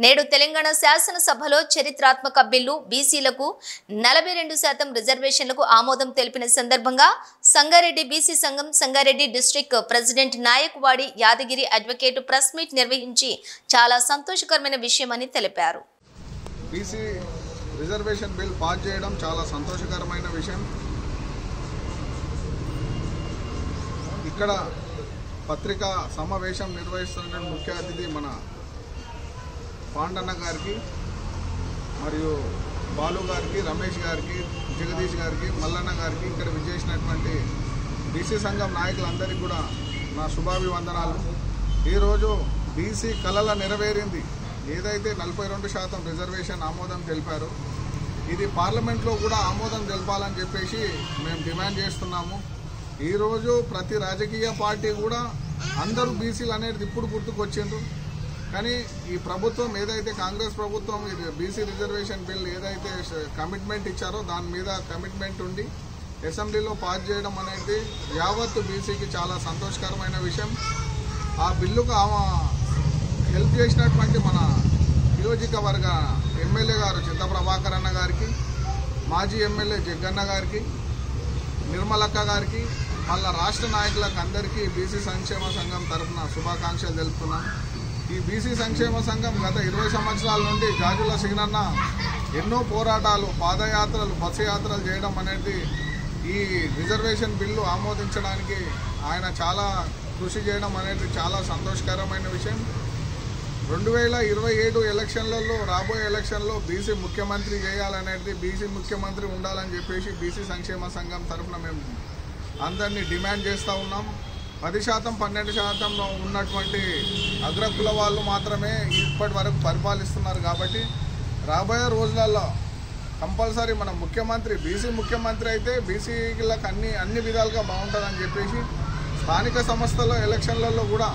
నేడు తెలంగాణ శాసనసభలో చరిత్రాత్మక బిల్లు బీసీలకు 42% రిజర్వేషన్లకు ఆమోదం తెలిపిన సందర్భంగా సంగారెడ్డి బీసీ సంఘం Sangareddy district president Nayakwadi Yadagiri advocate press meet నిర్వహించి చాలా సంతోషకరమైన విషయమని తెలిపారు. బీసీ రిజర్వేషన్ బిల్ పాస్ చేయడం చాలా సంతోషకరమైన విషయం. ఇక్కడ పత్రికా సమావేశం నిర్వహిస్తున్న ముఖ్య అతిథి మన పాండన్న గారికి మరియు బాలు గారికి, రమేష్ గారికి, జగదీష్ గారికి, మల్లన్న గారికి, ఇక్కడ విజయించినటువంటి బీసీ సంఘం నాయకులందరికీ కూడా నా శుభాభివందనాలు. ఈరోజు బీసీ కళల నెరవేరింది. ఏదైతే 42% రిజర్వేషన్ ఆమోదం తెలిపారో ఇది పార్లమెంట్లో కూడా ఆమోదం తెలపాలని చెప్పేసి మేము డిమాండ్ చేస్తున్నాము. ఈరోజు ప్రతి రాజకీయ పార్టీ కూడా అందరూ బీసీలు అనేది ఇప్పుడు గుర్తుకొచ్చిండ్రు. కానీ ఈ ప్రభుత్వం ఏదైతే కాంగ్రెస్ ప్రభుత్వం బీసీ రిజర్వేషన్ బిల్ ఏదైతే కమిట్మెంట్ ఇచ్చారో దాని మీద కమిట్మెంట్ ఉండి అసెంబ్లీలో పాస్ చేయడం అనేది యావత్తు బీసీకి చాలా సంతోషకరమైన విషయం. ఆ బిల్లుకు హెల్ప్ చేసినటువంటి మన నియోజకవర్గ ఎమ్మెల్యే గారు చింత ప్రభాకర్ అన్న గారికి, మాజీ ఎమ్మెల్యే జగ్గన్న గారికి, నిర్మలక్క గారికి, మళ్ళా రాష్ట్ర నాయకులకు అందరికీ బీసీ సంక్షేమ సంఘం తరఫున శుభాకాంక్షలు తెలుపుతున్నాం. ఈ బీసీ సంక్షేమ సంఘం గత 20 సంవత్సరాల నుండి జాజుల సింగన్న ఎన్నో పోరాటాలు, పాదయాత్రలు, బస్సు యాత్రలు చేయడం అనేది ఈ రిజర్వేషన్ బిల్లు ఆమోదించడానికి ఆయన చాలా కృషి చేయడం అనేది చాలా సంతోషకరమైన విషయం. 2027 ఎలక్షన్లలో రాబోయే ఎలక్షన్లో బీసీ ముఖ్యమంత్రి చేయాలనేది, బీసీ ముఖ్యమంత్రి ఉండాలని చెప్పేసి బీసీ సంక్షేమ సంఘం తరఫున మేము అందరినీ డిమాండ్ చేస్తూ ఉన్నాం. 10%, 12% ఉన్నటువంటి అగ్రకుల వాళ్ళు మాత్రమే ఇప్పటి వరకు పరిపాలిస్తున్నారు. కాబట్టి రాబోయే రోజులలో కంపల్సరీ మన ముఖ్యమంత్రి బీసీ ముఖ్యమంత్రి అయితే బీసీలకు అన్ని విధాలుగా బాగుంటుందని చెప్పేసి స్థానిక సంస్థల ఎలక్షన్లలో కూడా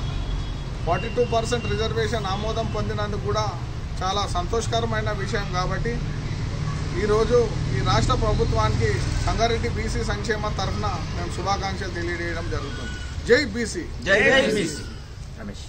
42% రిజర్వేషన్ ఆమోదం పొందినందుకు కూడా చాలా సంతోషకరమైన విషయం. కాబట్టి ఈరోజు ఈ రాష్ట్ర ప్రభుత్వానికి సంగారెడ్డి బీసీ సంక్షేమ తరఫున మేము శుభాకాంక్షలు తెలియజేయడం జరుగుతుంది. జై బీసీ. జై బీసీ. రమేష్.